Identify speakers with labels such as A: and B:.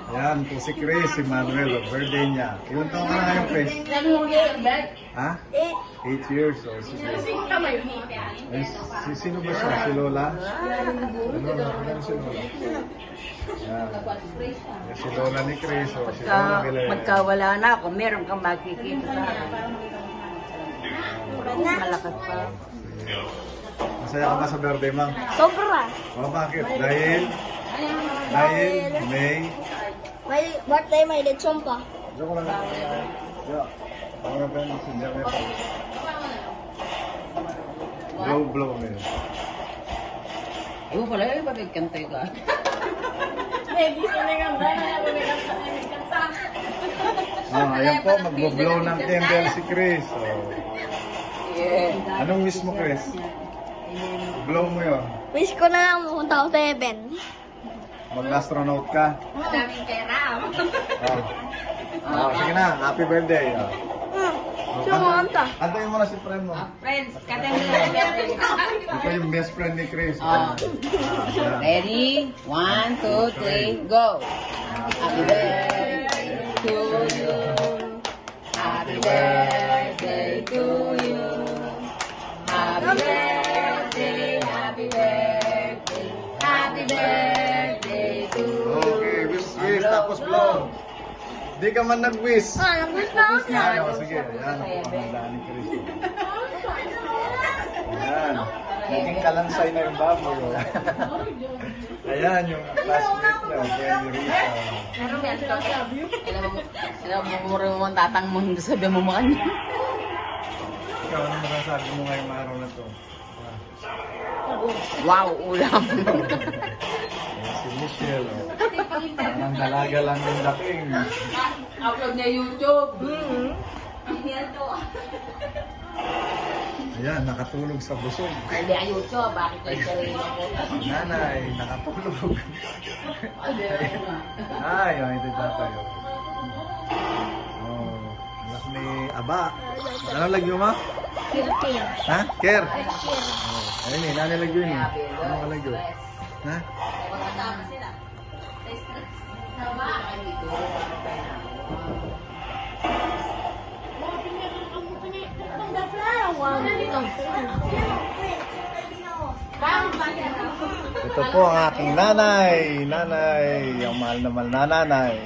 A: Ayan, po si Chris, si Manuel, birthday niya. Ilan taon ka na ngayon, Chris? Ha? 8 years. So, sino ba siya? Si Lola? Ano si Lola? Ayan. Si Lola ni Chris. So, si Lola
B: magkawala na ako, meron kang makikita sa akin. Malakas pa.
A: Masaya ka ba sa birthday, ma'am?
C: Sobra.
A: O, bakit? Dahil May...
C: May birthday, may lechon pa.
A: Diyan ko lang. Ako na ba yung messenger niya? Blow na yun.
B: Ayaw pala, pagkantay ka.
C: Baby, siniganda na pagkanta.
A: Ayan po, mag-blow ng candle si Chris. So, anong wish mo, Chris? Blow mo yun.
C: Wish ko na lang pumunta ako sa heaven.
A: Mag-astronaut ka.
C: Madaming pera.
A: Sige na, happy birthday.
C: Sumanta.
A: Antayin mo na si friend mo.
B: Friends, katay mo na.
A: Ito yung best friend ni Chris.
B: Ready? 1, 2, 3, go! Happy birthday to you. Happy birthday to you. Happy birthday, happy birthday, happy birthday to you.
A: Okay, wish, tapos blow. Di ka man nag-wish.
C: Nag-wish na ako siya.
A: Sige, ayan. Pamandaan ni Chris. Ayan. Naging kalansay na yung baboy. Ayan, yung classmate niya. Kenny Rita.
B: Alam mo, mura mo ang tatang mo, hindi sabi mo mukha niya.
A: Ikaw, ano masasabi mo ngayong araw na to?
B: Wow, ulam.
A: Si Michelle. Parang dalaga lang yung dating.
B: Upload niya YouTube.
A: Ayan, nakatulog sa busog.
B: Hindi ang YouTube, bakit kayo sarili mo?
A: Nanay, nakatulog. Ay, ito tatay. Oh, anak ni Aba. Ano lagyo mo?
C: Kirkin.
A: Ha? Ker? Oh, ayun eh, nanay lagyo yun eh. Ano ka lagyo? Ha? Ito po ang aking nanay. Nanay, ang mahal na nanay.